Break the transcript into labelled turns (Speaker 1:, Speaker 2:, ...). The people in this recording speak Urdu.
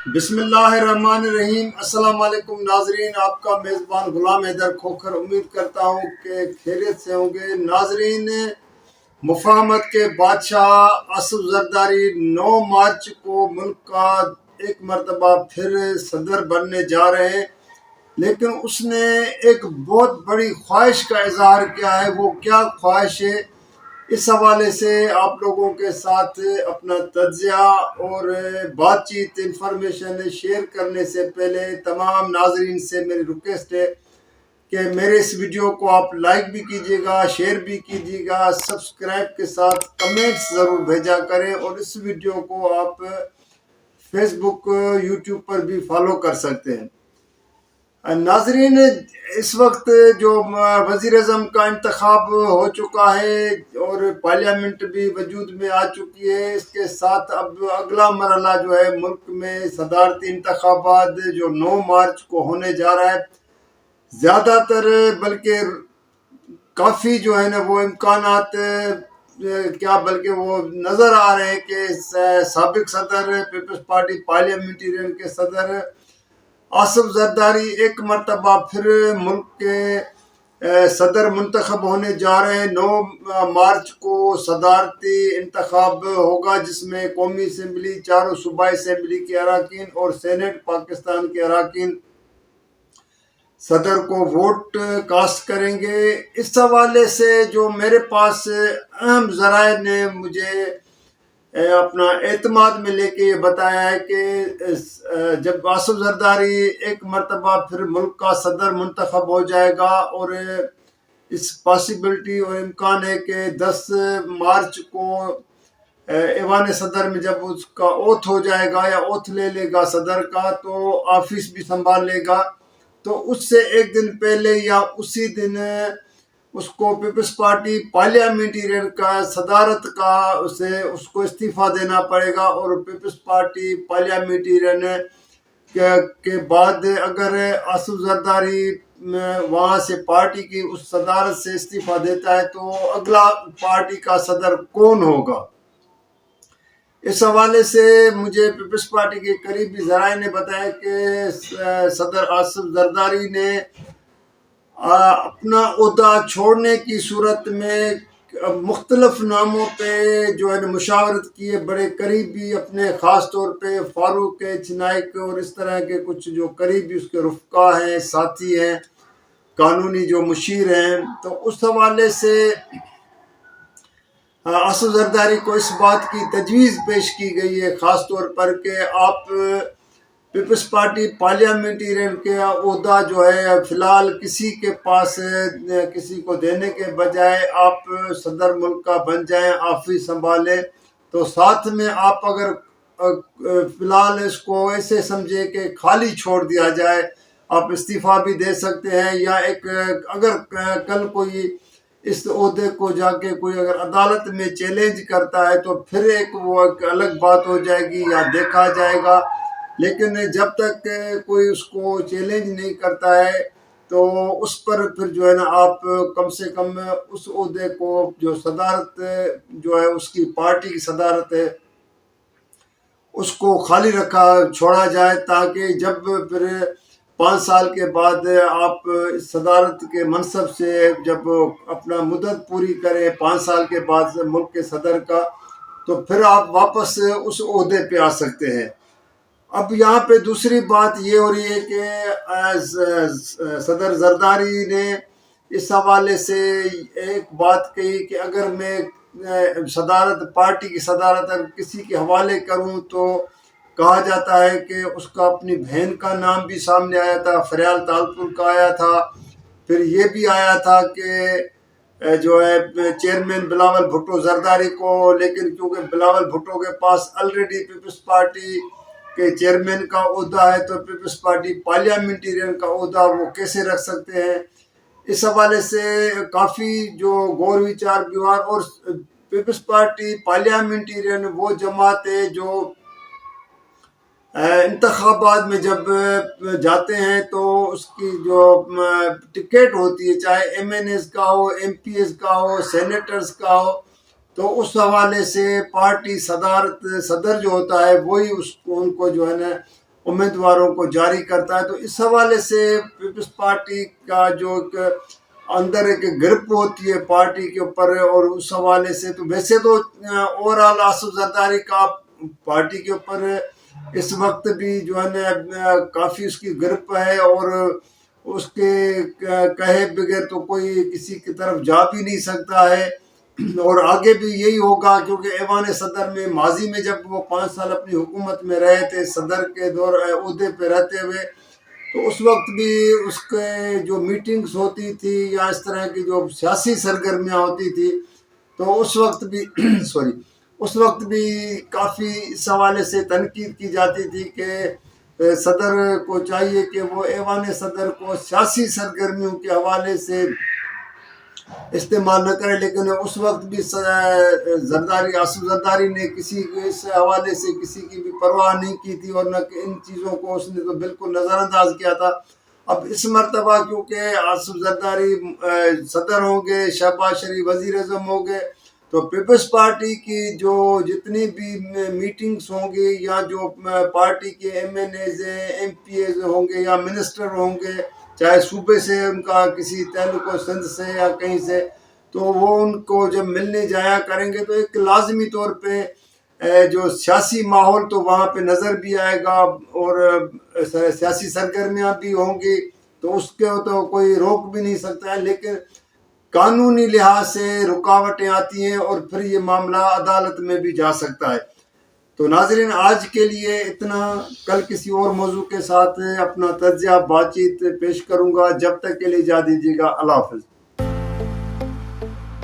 Speaker 1: بسم اللہ الرحمن الرحیم۔ السلام علیکم ناظرین، آپ کا میزبان غلام حیدر کھوکھر امید کرتا ہوں کہ خیریت سے ہوں گے۔ ناظرین، مفاہمت کے بادشاہ آصف زرداری 9 مارچ کو ملک کا ایک مرتبہ پھر صدر بننے جا رہے ہیں، لیکن اس نے ایک بہت بڑی خواہش کا اظہار کیا ہے۔ وہ کیا خواہش ہے، اس حوالے سے آپ لوگوں کے ساتھ اپنا تجزیہ اور بات چیت انفارمیشن شیئر کرنے سے پہلے تمام ناظرین سے میری ریکویسٹ ہے کہ میرے اس ویڈیو کو آپ لائک بھی کیجیے گا، شیئر بھی کیجیے گا، سبسکرائب کے ساتھ کمنٹس ضرور بھیجا کریں، اور اس ویڈیو کو آپ فیس بک یوٹیوب پر بھی فالو کر سکتے ہیں۔ ناظرین، اس وقت جو وزیر اعظم کا انتخاب ہو چکا ہے اور پارلیمنٹ بھی وجود میں آ چکی ہے، اس کے ساتھ اب اگلا مرحلہ جو ہے ملک میں صدارتی انتخابات جو 9 مارچ کو ہونے جا رہا ہے، زیادہ تر بلکہ کافی جو ہے نا وہ امکانات کیا بلکہ وہ نظر آ رہے ہیں کہ سابق صدر پیپلز پارٹی پارلیمنٹرین کے صدر آصف زرداری ایک مرتبہ پھر ملک کے صدر منتخب ہونے جا رہے ہیں۔ 9 مارچ کو صدارتی انتخاب ہوگا، جس میں قومی اسمبلی، چاروں صوبائی اسمبلی کے اراکین اور سینٹ پاکستان کے اراکین صدر کو ووٹ کاسٹ کریں گے۔ اس حوالے سے جو میرے پاس اہم ذرائع نے مجھے اپنا اعتماد میں لے کے یہ بتایا ہے کہ جب آصف زرداری ایک مرتبہ پھر ملک کا صدر منتخب ہو جائے گا، اور اس پاسبلٹی اور امکان ہے کہ 10 مارچ کو ایوان صدر میں جب اس کا اوتھ ہو جائے گا یا اوتھ لے لے گا صدر کا، تو آفس بھی سنبھال لے گا، تو اس سے ایک دن پہلے یا اسی دن اس کو پیپلز پارٹی پارلیمنٹرین کا صدارت کا اس کو استعفیٰ دینا پڑے گا، اور پیپلز پارٹی پارلیمنٹرین کے بعد اگر آصف زرداری وہاں سے پارٹی کی اس صدارت سے استعفیٰ دیتا ہے تو اگلا پارٹی کا صدر کون ہوگا۔ اس حوالے سے مجھے پیپلز پارٹی کے قریبی ذرائع نے بتایا کہ صدر آصف زرداری نے اپنا عہدہ چھوڑنے کی صورت میں مختلف ناموں پہ جو ہے مشاورت کی ہے، بڑے قریبی اپنے، خاص طور پہ فاروق چنائک اور اس طرح کے کچھ جو قریبی اس کے رفقا ہیں، ساتھی ہیں، قانونی جو مشیر ہیں۔ تو اس حوالے سے آصف زرداری کو اس بات کی تجویز پیش کی گئی ہے، خاص طور پر کہ آپ پیپلز پارٹی پارلیمنٹرین کے عہدہ جو ہے فی الحال کسی کے پاس کسی کو دینے کے بجائے آپ صدر ملک کا بن جائیں، آفس سنبھالیں، تو ساتھ میں آپ اگر فی الحال اس کو ایسے سمجھے کہ خالی چھوڑ دیا جائے، آپ استعفیٰ بھی دے سکتے ہیں، یا ایک اگر کل کوئی اس عہدے کو جا کے کوئی اگر عدالت میں چیلنج کرتا ہے تو پھر وہ ایک الگ بات ہو جائے گی یا دیکھا جائے گا، لیکن جب تک کوئی اس کو چیلنج نہیں کرتا ہے تو اس پر پھر جو ہے نا آپ کم سے کم اس عہدے کو جو صدارت جو ہے اس کی پارٹی کی صدارت ہے اس کو خالی چھوڑا جائے، تاکہ جب پھر 5 سال کے بعد آپ صدارت کے منصب سے جب اپنا مدت پوری کریں 5 سال کے بعد ملک کے صدر کا، تو پھر آپ واپس اس عہدے پہ آ سکتے ہیں۔ اب یہاں پہ دوسری بات یہ ہو رہی ہے کہ صدر زرداری نے اس حوالے سے ایک بات کہی کہ اگر میں صدارت، پارٹی کی صدارت اگر کسی کے حوالے کروں تو کہا جاتا ہے کہ اس کا اپنی بہن کا نام بھی سامنے آیا تھا، فریال تالپور کا آیا تھا، پھر یہ بھی آیا تھا کہ جو ہے چیئرمین بلاول بھٹو زرداری کو، لیکن کیونکہ بلاول بھٹو کے پاس آلریڈی پیپلز پارٹی کے چیئرمین کا عہدہ ہے تو پیپلز پارٹی پارلیمنٹرین کا عہدہ وہ کیسے رکھ سکتے ہیں۔ اس حوالے سے کافی جو غور وچار بھی ہوا، اور پیپلز پارٹی پارلیمنٹرین وہ جماعت ہے جو انتخابات میں جب جاتے ہیں تو اس کی جو ٹکٹ ہوتی ہے، چاہے ایم این ایز کا ہو، ایم پی ایز کا ہو، سینیٹرز کا ہو، تو اس حوالے سے پارٹی صدر جو ہوتا ہے وہی ان کو جو ہے نا امیدواروں کو جاری کرتا ہے۔ تو اس حوالے سے پیپلز پارٹی کا جو ایک اندر ایک گرپ ہوتی ہے پارٹی کے اوپر، اور اس حوالے سے تو ویسے تو اوورآل آصف زرداری کا پارٹی کے اوپر اس وقت بھی جو ہے نا کافی اس کی گرپ ہے، اور اس کے کہے بغیر تو کوئی کسی کی طرف جا بھی نہیں سکتا ہے، اور آگے بھی یہی ہوگا، کیونکہ ایوان صدر میں ماضی میں جب وہ 5 سال اپنی حکومت میں رہے تھے صدر کے دور عہدے پہ رہتے ہوئے، تو اس وقت بھی اس کے جو میٹنگز ہوتی تھی یا اس طرح کی جو سیاسی سرگرمیاں ہوتی تھی، تو اس وقت بھی اس وقت بھی کافی اس حوالے سے تنقید کی جاتی تھی کہ صدر کو چاہیے کہ وہ ایوان صدر کو سیاسی سرگرمیوں کے حوالے سے استعمال نہ کرے، لیکن اس وقت بھی آصف زرداری نے کسی اس حوالے سے کسی کی بھی پرواہ نہیں کی تھی، اور نہ کہ ان چیزوں کو اس نے تو بالکل نظر انداز کیا تھا۔ اب اس مرتبہ کیونکہ آصف زرداری صدر ہوں گے، شہباز شریف وزیر اعظم ہوں گے، تو پیپلز پارٹی کی جو جتنی بھی میٹنگز ہوں گی، یا جو پارٹی کے M N As M P As ہوں گے یا منسٹر ہوں گے، چاہے صوبے سے ان کا کسی تعلق ہو، سندھ سے یا کہیں سے، تو وہ ان کو جب ملنے جایا کریں گے تو ایک لازمی طور پہ جو سیاسی ماحول تو وہاں پہ نظر بھی آئے گا، اور سیاسی سرگرمیاں بھی ہوں گی، تو اس کے تو کوئی روک بھی نہیں سکتا ہے، لیکن قانونی لحاظ سے رکاوٹیں آتی ہیں، اور پھر یہ معاملہ عدالت میں بھی جا سکتا ہے۔ تو ناظرین، آج کے لیے اتنا، کل کسی اور موضوع کے ساتھ اپنا تجزیہ بات چیت پیش کروں گا، جب تک کے لیے اجازت دیجیے گا، اللہ حافظ۔